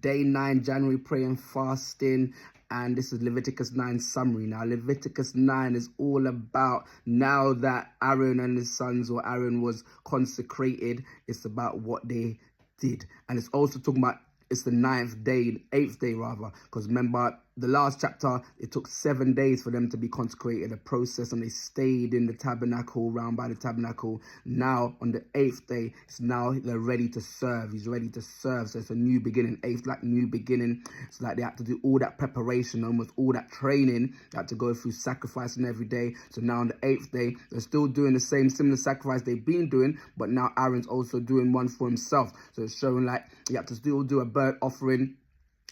day 9, January prayer and fasting. And this is Leviticus 9 summary. Now, Leviticus 9 is all about now that Aaron and his sons, or Aaron was consecrated, it's about what they did. And it's also talking about, it's the 9th day, 8th day rather, because remember the last chapter, it took 7 days for them to be consecrated, a process, and they stayed in the tabernacle, round by the tabernacle. Now on the 8th day, it's now they're ready to serve. He's ready to serve. So it's a new beginning. 8th, like new beginning. It's like they had to do all that preparation, almost all that training. They had to go through sacrificing every day. So now on the 8th day, they're still doing the same similar sacrifice they've been doing, but now Aaron's also doing one for himself. So it's showing like you have to still do a burnt offering.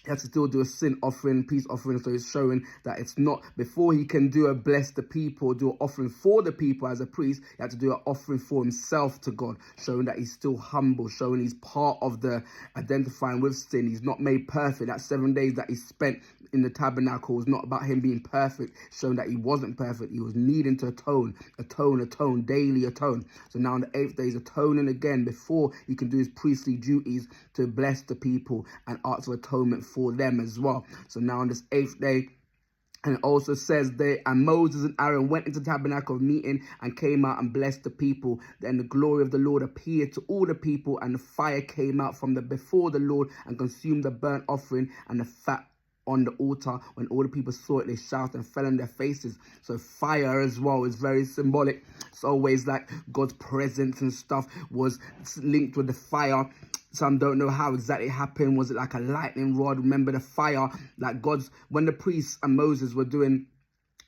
He has to still do a sin offering, peace offering. So it's showing that it's not, before he can do a bless the people, do an offering for the people as a priest, he had to do an offering for himself to God, showing that he's still humble, showing he's part of the identifying with sin. He's not made perfect. That 7 days that he spent in the tabernacle was not about him being perfect, showing that he wasn't perfect. He was needing to atone, daily atone. So now on the 8th day, he's atoning again before he can do his priestly duties to bless the people and ask for atonement for them as well. So now on this 8th day, and it also says there, and Moses and Aaron went into the tabernacle of meeting and came out and blessed the people. Then the glory of the Lord appeared to all the people, and the fire came out from before the Lord and consumed the burnt offering and the fat on the altar. When all the people saw it, they shouted and fell on their faces. So fire as well is very symbolic. It's always like God's presence and stuff was linked with the fire. Some don't know how exactly it happened. Was it like a lightning rod? Remember the fire, like when the priests and Moses were doing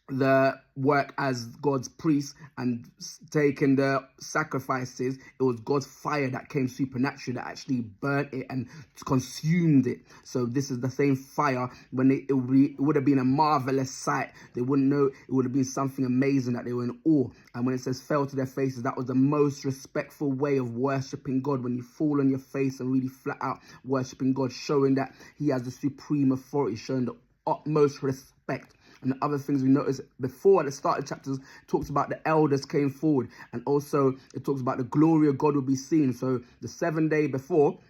the work as God's priest and taking the sacrifices, it was God's fire that came supernaturally that actually burnt it and consumed it. So this is the same fire. When it would have been a marvelous sight. They wouldn't know, it would have been something amazing that they were in awe. And when it says fell to their faces, that was the most respectful way of worshiping God, when you fall on your face and really flat out worshiping God, showing that he has the supreme authority, showing the utmost respect. And the other things we notice before at the start of the chapters, talks about the elders came forward, and also it talks about the glory of God will be seen. So the 7th day before,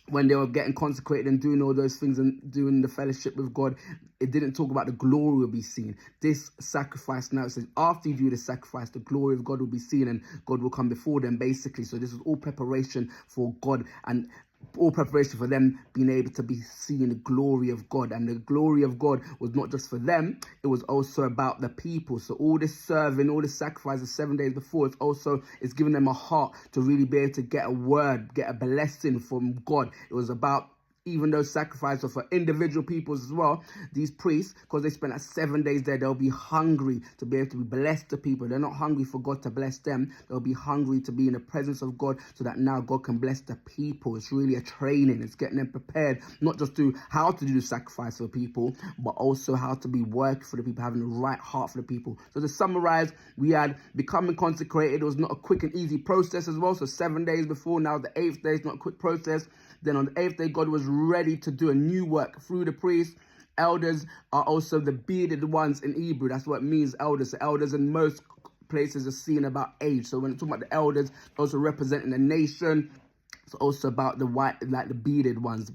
when they were getting consecrated and doing all those things and doing the fellowship with God, it didn't talk about the glory will be seen. This sacrifice now, it says after you do the sacrifice, the glory of God will be seen and God will come before them, basically. So this is all preparation for God, and all preparation for them being able to be seeing the glory of God. And the glory of God was not just for them, it was also about the people. So all this serving, all this sacrifices 7 days before, it's giving them a heart to really be able to get a word, get a blessing from God. It was about, even those sacrifices are for individual peoples as well, these priests, because they spent 7 days there, they'll be hungry to be able to bless the people. They're not hungry for God to bless them. They'll be hungry to be in the presence of God so that now God can bless the people. It's really a training. It's getting them prepared, not just to how to do the sacrifice for people, but also how to be working for the people, having the right heart for the people. So to summarize, we had becoming consecrated. It was not a quick and easy process as well. So 7 days before, now the 8th day is not a quick process. Then on the 8th day, God was ready to do a new work through the priests. Elders are also the bearded ones in Hebrew. That's what it means, elders. So elders in most places are seen about age. So when it's talking about the elders, also representing the nation, it's also about the white, like the bearded ones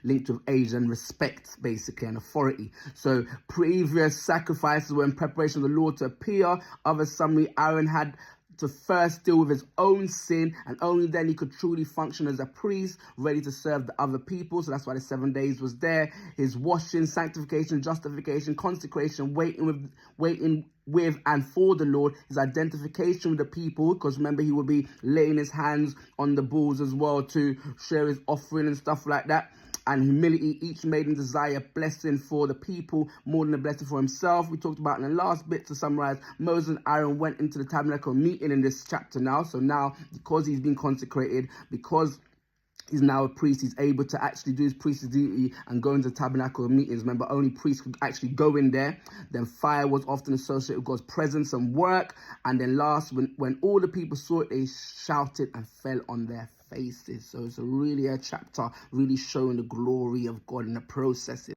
linked with age and respect, basically, and authority. So previous sacrifices were in preparation of the Lord to appear. Other summary, Aaron had to first deal with his own sin, and only then he could truly function as a priest, ready to serve the other people. So that's why the 7 days was there. His washing, sanctification, justification, consecration, waiting with and for the Lord, his identification with the people, because remember, he would be laying his hands on the bulls as well to share his offering and stuff like that. And humility, each made him desire blessing for the people more than a blessing for himself. We talked about in the last bit, to summarize, Moses and Aaron went into the tabernacle meeting in this chapter now. So now, because he's been consecrated, because he's now a priest, he's able to actually do his priestly duty and go into tabernacle meetings. Remember, only priests could actually go in there. Then fire was often associated with God's presence and work. And then last, when all the people saw it, they shouted and fell on their faces. So it's really a chapter really showing the glory of God in the process.